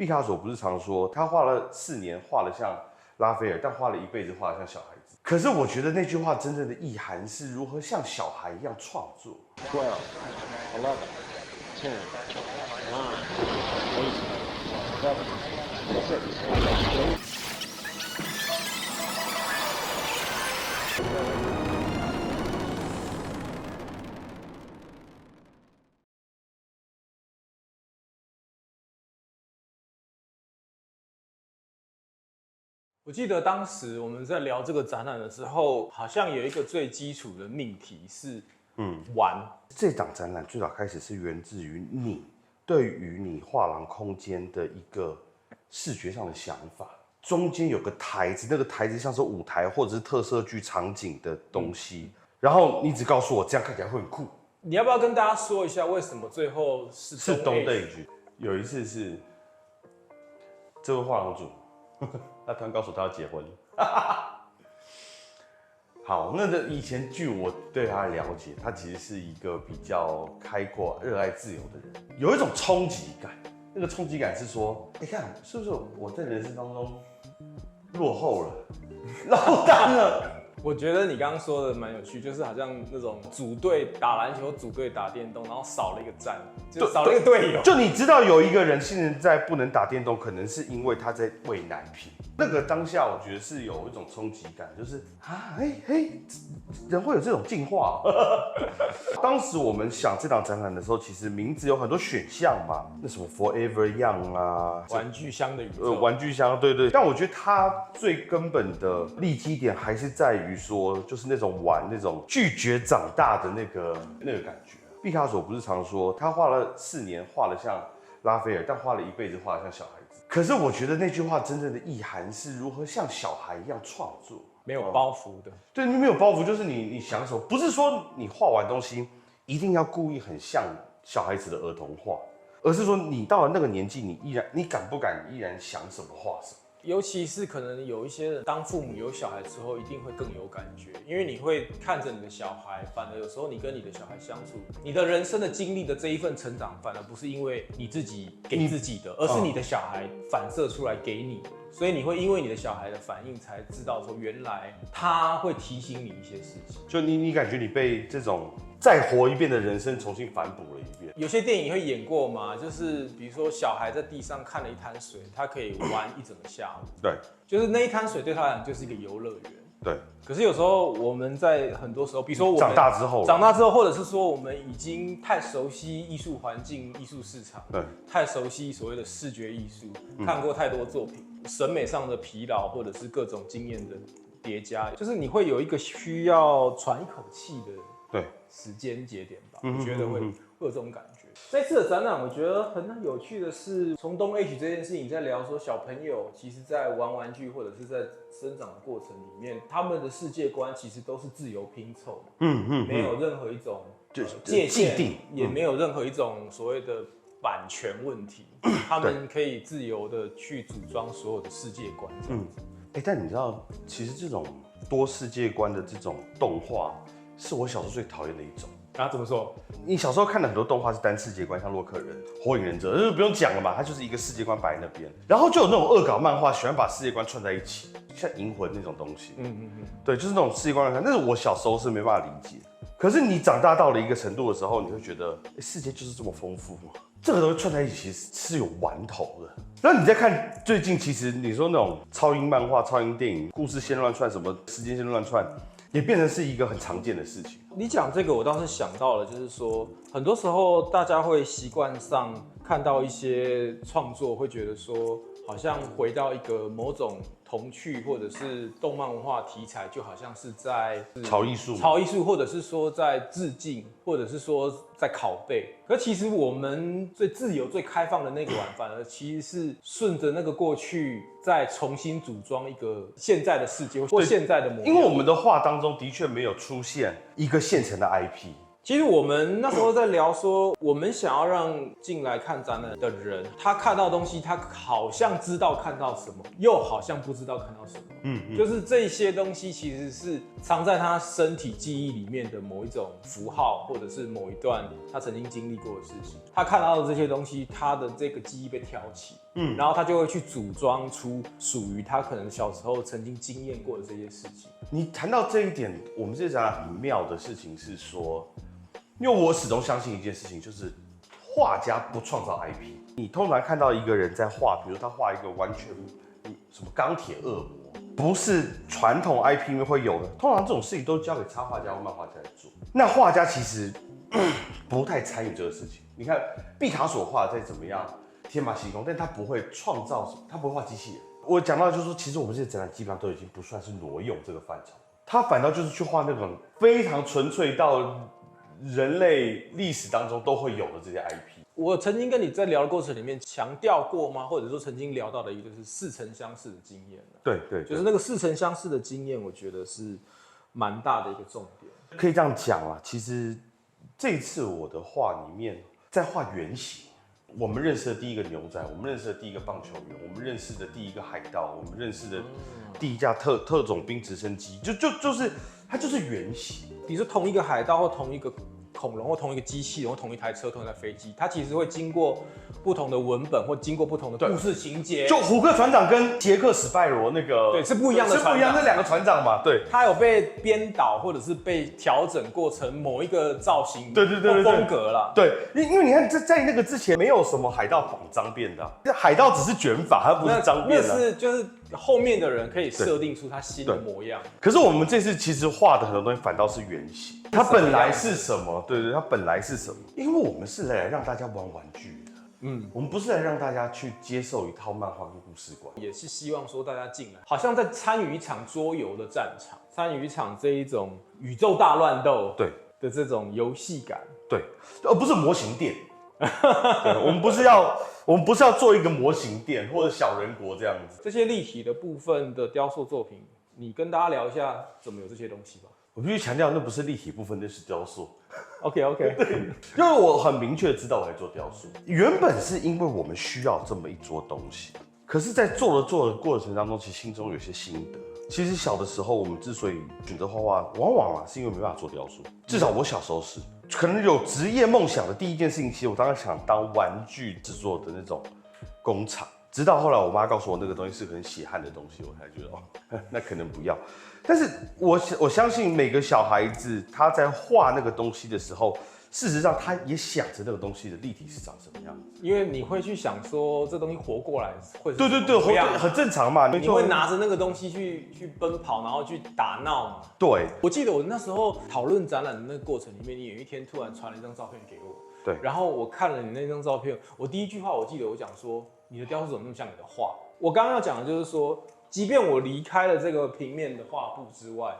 畢卡索不是常說他畫了4年畫得像拉斐爾，但畫了一輩子畫得像小孩子。可是我覺得那句話真正的意涵是如何像小孩一樣創作。12, 11, 10, 9, 8, 7, 6, 5. 我記得當時我們在聊這個展覽的時候，好像有一個最基礎的命題是玩。這檔展覽最早開始是源自於你對於你畫廊空間的一個視覺上的想法。中間有個台子，那個台子像是舞台或者是特色劇場景的東西。然後你只告訴我這樣看起來會很酷。你要不要跟大家說一下為什麼最後是Stone Age？有一次是這位畫廊主。他突然告訴我他要結婚，好，那以前據我對他的了解，他其實是一個比較開闊、熱愛自由的人，有一種衝擊感。那個衝擊感是說，你看是不是我在人生當中落後了、落單了？我覺得你剛剛說的蠻有趣，就是好像那種組隊打籃球、組队打電動，然後少了一個站，就少了一個队友。就你知道有一個人现在不能打電動，可能是因為他在餵奶瓶。那個當下，我覺得是有一種衝擊感，就是人會有這種進化。當時我們想這檔展覽的時候，其實名字有很多選項嘛，那什麼 Forever Young 啊，玩具箱的宇宙，玩具箱，对。但我覺得它最根本的立基點還是在於說，就是那種玩，那種拒絕長大的那個感覺。畢卡索不是常說他畫了4年畫得像拉斐爾，但畫了一輩子畫得像小孩子。可是我覺得那句話真正的意涵是如何像小孩一樣創作，沒有包袱的。对，你沒有包袱，就是你想什麼，不是說你畫完東西一定要故意很像小孩子的兒童畫，而是說你到了那個年紀，你敢不敢依然想什麼畫什麼。尤其是可能有一些人當父母有小孩之後，一定会更有感觉，因為你会看着你的小孩，反而有時候你跟你的小孩相處，你的人生的經歷的這一份成長，反而不是因為你自己給自己的，而是你的小孩反射出來給你的，所以你會因為你的小孩的反應，才知道說原來他會提醒你一些事情。就你感覺你被這種再活一遍的人生重新反哺了一遍。有些電影會演過嘛，就是比如說小孩在地上看了一灘水，他可以玩一整個下午。對，就是那一灘水对他來講就是一個遊樂園。对。可是有時候我們在很多時候，比如說我們長大之後，或者是說我們已經太熟悉藝術環境、藝術市場，对，太熟悉所謂的視覺藝術，看過太多作品，審美上的疲勞或者是各種經驗的疊加，就是你會有一個需要喘一口氣的時間節點吧，我覺得會有這種感覺。這次的展覽，我覺得很有趣的是，從Stone Age這件事情在聊說，小朋友其實在玩玩具或者是在生長的過程裡面，他們的世界觀其實都是自由拼湊，沒有任何一種界限，也沒有任何一種所謂的版權問題，他們可以自由的去組裝所有的世界觀。但你知道，其實這種多世界觀的這種動畫，是我小時候最討厭的一種。啊，怎麼說？你小時候看的很多動畫是單世界觀，像洛克人、火影忍者，就是不用講了嘛，它就是一個世界觀擺在那邊。然後就有那種惡搞漫畫，喜歡把世界觀串在一起，像銀魂那種東西。對，就是那種世界觀。但是我小時候是沒辦法理解。可是你長大到了一個程度的時候，你會覺得，世界就是這麼豐富嘛。這個東西串在一起其實是有玩頭的。然後你再看最近，其實你說那種超英漫畫、超英電影，故事線亂串，什麼時間線亂串，也變成是一個很常見的事情。你講這個，我倒是想到了，就是說，很多時候大家會習慣上看到一些創作，會覺得說，好像回到一個某種童趣或者是動漫文化題材，就好像是在潮藝術，或者是說在致敬，或者是說在拷貝。可其實我們最自由、最開放的那個玩，反而其實是順着那個過去，再重新組裝一個現在的世界或現在的模樣。因為我們的畫當中的確沒有出現一個現成的 IP。其實我們那時候在聊說，我們想要讓進來看展覽的人，他看到東西，他好像知道看到什麼，又好像不知道看到什麼。就是這些東西其實是藏在他身體記憶裡面的某一種符號，或者是某一段他曾經經歷過的事情。他看到的這些東西，他的這個記憶被挑起。然後他就會去組裝出屬於他可能小時候曾經經驗過的這些事情。你談到這一點，我們這講很妙的事情是說，因為我始終相信一件事情，就是畫家不創造 IP。你通常看到一個人在畫，比如他畫一個完全什麼鋼鐵惡魔，不是傳統 IP 裡面會有的。通常這種事情都交給插畫家或漫畫家來做。那畫家其實不太參與這個事情。你看畢卡索畫的再怎麼樣天馬行空，但他不會創造什麼，他不會畫機器人。我講到就是說，其實我們這些展覽基本上都已經不算是挪用這個範疇，他反倒就是去畫那種非常純粹到人類歷史當中都會有的這些 IP。我曾經跟你在聊的過程裡面強調過嗎？或者說曾經聊到的一個就是似曾相識的經驗。對，就是那個似曾相識的經驗，我覺得是蠻大的一個重點。可以這樣講啊，其實這一次我的畫裡面在畫原型。我們認識的第一個牛仔，我們認識的第一個棒球員，我們認識的第一個海盜，我們認識的第一架特種兵直升機，就是它就是原型。比如說同一個海盜或同一個恐龍或同一個機器人或同一台车、同一台飛机，它其實會經過不同的文本或經過不同的故事情節。就虎克船長跟傑克史派羅那个，对，是不一樣的船長，是不一樣，那兩個船長嘛，對，他有被編導或者是被調整過成某一個造型，對風格啦。對，因為你看在那個之前沒有什麼海盜綁髒辮的、啊，海盜只是捲髮，它不是髒辮的。那是就是後面的人可以設定出他新的模樣。可是我們這次其實畫的很多東西反倒是原型。它本來是什麼？對，它本來是什麼？因為我們是來讓大家玩玩具的，我們不是來讓大家去接受一套漫畫跟故事觀，也是希望說大家進來，好像在參與一場桌遊的戰場，參與一場這一種宇宙大亂鬥的這種遊戲感，對，而不是模型店。對，我們不是要做一個模型店或者小人國這樣子。這些立體的部分的雕塑作品，你跟大家聊一下怎麼有這些東西吧。我必須強調，那不是立體部分，那是雕塑。OK， 對，因為我很明確知道我在做雕塑。原本是因為我們需要這麼一桌東西，可是，在做的過程當中，其實心中有些心得。其實小的時候，我們之所以選擇畫畫，往往是因為沒辦法做雕塑。至少我小時候是，可能有職業夢想的第一件事情，其實我當然想當玩具制作的那種工廠。直到後來，我媽告訴我那個東西是很血汗的東西，我才覺得哦，那可能不要。但是我相信每個小孩子他在畫那個東西的時候，事實上他也想着那個東西的立體是長什麼樣子。因為你會去想說，這東西活過來會是對，很正常嘛。你會拿着那個東西去奔跑，然後去打鬧嘛。對，我記得我那時候討論展覽的那個過程裡面，你有一天突然傳了一張照片給我。對，然後我看了你那張照片，我第一句話我記得我講說，你的雕塑怎麼那麼像你的畫？我剛剛要講的就是說，即便我離開了這個平面的畫布之外，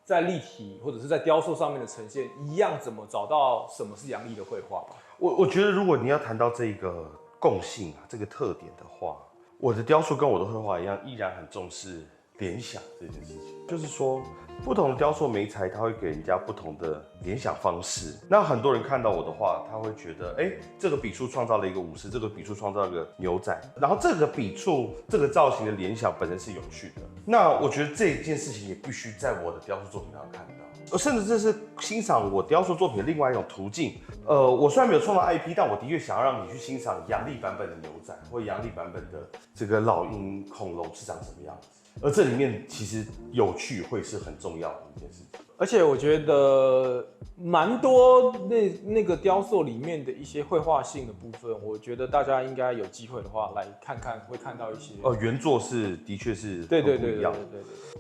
在立體或者是在雕塑上面的呈現，一樣怎麼找到什麼是楊力的繪畫吧？我覺得如果你要談到這個共性啊，這個特點的話，我的雕塑跟我的繪畫一樣，依然很重視聯想這件事情，就是說。不同的雕塑媒材，它會給人家不同的聯想方式。那很多人看到我的畫，他會覺得，這個筆觸創造了一個武士，這個筆觸創造了一個牛仔，然後這個筆觸、這個造型的聯想本身是有趣的。那我覺得這一件事情也必須在我的雕塑作品上看到，甚至這是欣賞我雕塑作品的另外一種途徑。我雖然沒有創造 IP，但我的確想要讓你去欣賞楊力版本的牛仔，或楊力版本的這個老鷹恐龍是長什麼樣子。而這裡面其實有趣會是很重要的一件事情，而且我覺得蠻多那個雕塑裡面的一些繪畫性的部分，我覺得大家應該有機會的話來看看，會看到一些。原作是的確是對。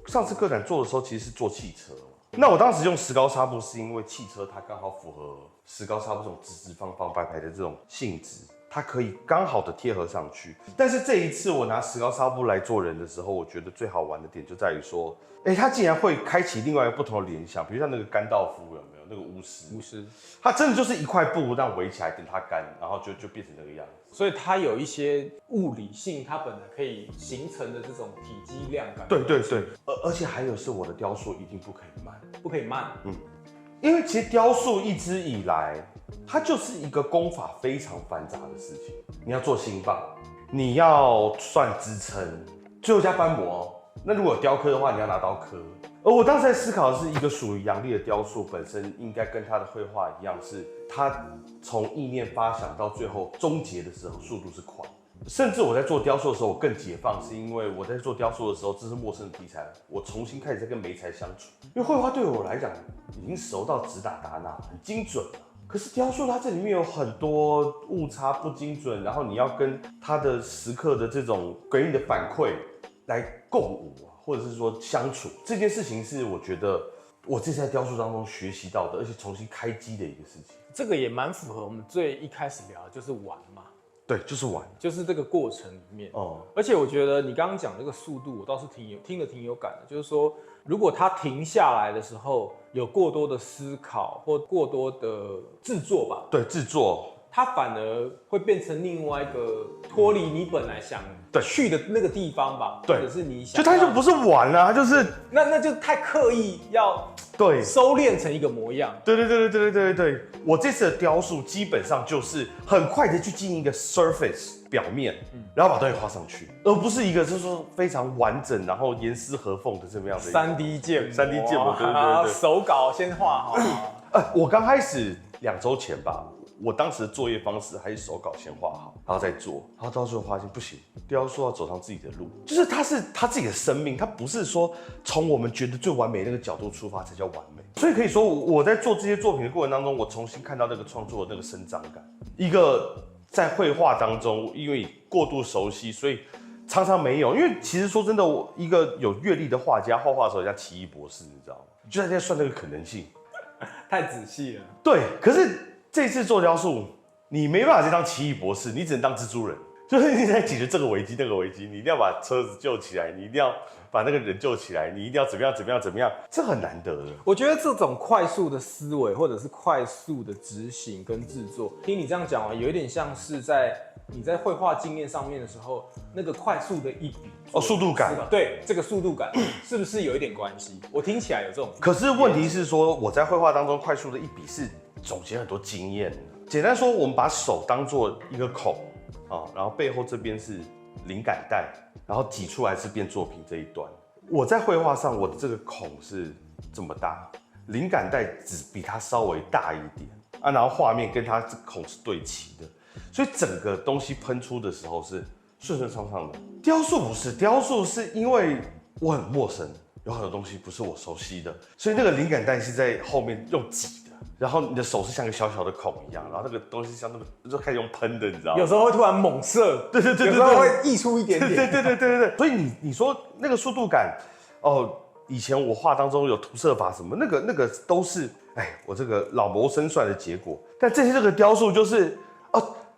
上次個展做的時候其實是做汽車，那我當時用石膏紗布是因為汽車它剛好符合石膏紗布這種直直方方白白的這種性質。它可以剛好的貼合上去，但是這一次我拿石膏紗布來做人的時候，我覺得最好玩的點就在於說，它竟然會開啟另外一個不同的聯想，比如像那個甘道夫有沒有那個巫師，它真的就是一塊布這樣圍起來等它乾，然後就變成那個樣子。所以它有一些物理性，它本來可以形成的這種體積量感。對，而且還有是我的雕塑一定不可以慢，不可以慢，因為其實雕塑一直以來。它就是一個工法非常繁雜的事情，你要做心棒，你要算支撐，最後加翻模。那如果有雕刻的話，你要拿刀刻。而我當時在思考的是一個屬於楊力的雕塑本身，應該跟他的繪畫一樣，是他從意念發想到最後終結的時候，速度是快。甚至我在做雕塑的時候，我更解放，是因為我在做雕塑的時候，這是陌生的題材，我重新開始在跟媒材相處。因為繪畫對我來講已經熟到直打打那，很精準了。可是雕塑它這裡面有很多誤差不精準，然後你要跟它的時刻的這種給你的反饋來共舞，或者是說相處，這件事情是我覺得我這次在雕塑當中學習到的，而且重新開機的一個事情。這個也蠻符合我們最一開始聊的，就是玩嘛。對，就是玩，就是這個過程裡面。而且我覺得你剛剛講這個速度，我倒是聽得挺有感的。就是說，如果他停下來的時候，有過多的思考或過多的製作吧，對，製作，它反而會變成另外一個脫離你本來想去的那個地方吧，對，或者是你想，就它就不是玩啊，它就是那就太刻意要对收斂成一個模樣。对，我這次的雕塑基本上就是很快的去進一個 surface 表面，然後把東西畫上去，而不是一個就是說非常完整，然後嚴絲合縫的這麼樣的 3D 建模，3D 建模，對，手稿先畫好。我剛開始2週前吧。我當時的作業方式還是手稿先畫好，然後再做，然後到最後發現不行，雕塑要走上自己的路，就是它是他自己的生命，它不是說從我們覺得最完美的那個角度出發才叫完美。所以可以說我在做這些作品的過程當中，我重新看到那個創作的那個生長感。一個在繪畫當中，因為過度熟悉，所以常常沒有。因為其實說真的，我一個有閱歷的畫家畫畫的時候像奇異博士，你知道嗎？就在那算那個可能性，太仔細了。對，可是。這次做雕塑，你沒辦法再當奇異博士，你只能當蜘蛛人，就是你在解決這個危機那個危機，你一定要把車子救起來，你一定要把那個人救起來，你一定要怎麼樣，這很難得的。我覺得這種快速的思維，或者是快速的執行跟制作，聽你這樣講啊，有一點像是你在繪畫經驗上面的時候，那個快速的一筆速度感，對，這個速度感是不是有一點關係？我聽起來有這種。可是問題是說，我在繪畫當中快速的一筆是總結很多經驗。簡單說，我們把手當做一個孔啊，然後背後這邊是靈感帶，然後擠出來是變作品這一端。我在繪畫上，我的這個孔是這麼大，靈感帶只比它稍微大一點啊，然後畫面跟它這個孔是對齊的，所以整個東西噴出的時候是順順暢暢的。雕塑不是，雕塑是因為我很陌生，有很多東西不是我熟悉的，所以那個靈感帶是在後面用擠的，然後你的手是像個小小的孔一樣，然後那個東西像那麼就開始用噴的，你知道嗎？有時候會突然猛射，對，有時候會溢出一點點，對。所以你說那個速度感，以前我畫當中有塗色法什麼，那個都是我這個老謀深算的結果。但這個雕塑就是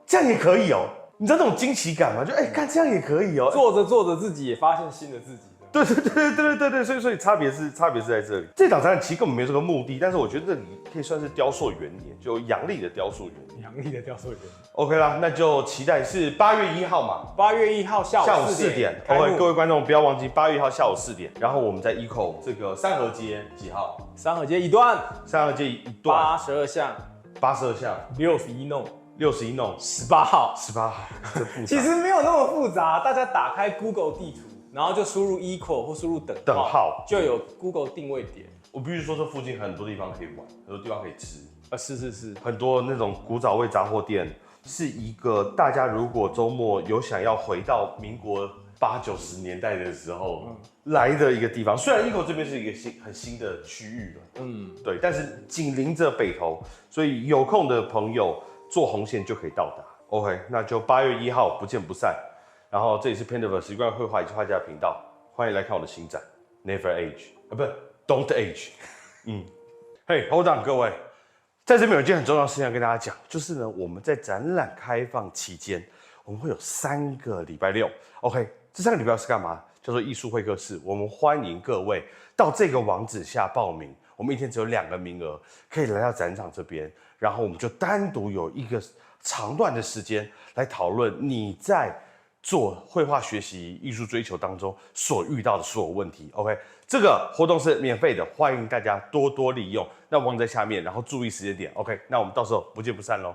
這樣也可以哦，你知道那種驚奇感嗎？就看這樣也可以哦，做着自己也發現新的自己。對，所以差別是在這裡。這檔展覽其實根本沒有這個目的，但是我覺得這裡可以算是雕塑元年，就陽曆的雕塑元年。陽曆的雕塑元年。OK 啦，那就期待是8月1號嘛。8月1號下午4點。OK， 各位觀眾不要忘記8月1號下午4點。然後我們在ECO這個三和街幾號？三和街一段。三和街一段。82巷。 61弄。61弄。18號。18號。這複雜。其實沒有那麼複雜，大家打開 Google 地圖。然後就輸入 ECO 或輸入等號，就有 Google 定位點。我必須說，這附近很多地方可以玩，很多地方可以吃。是，很多那種古早味雜貨店，是一個大家如果周末有想要回到民國80、90年代的時候來的一個地方。雖然 ECO 這邊是一個很新的區域了，對，但是緊鄰着北投，所以有空的朋友坐紅線就可以到達。OK， 那就8月1號不見不散。然後這裡是 Pendover 習慣繪畫以及畫家的頻道，歡迎來看我的新展 Never Age 不是 Don't Age。嘿，Hold on， 各位，在這邊有一件很重要的事情要跟大家講，就是呢，我們在展覽開放期間，我們會有3個禮拜六 ，OK， 這3個禮拜六是幹嘛？叫做藝術會客室，我們歡迎各位到這個網址下報名，我們一天只有2個名額，可以來到展場這邊，然後我們就單獨有一個長段的時間來討論你在做繪畫學習、藝術追求當中所遇到的所有問題 ，OK， 這個活動是免費的，歡迎大家多多利用。那網址在下面，然後注意時間點 ，OK， 那我們到時候不見不散嘍。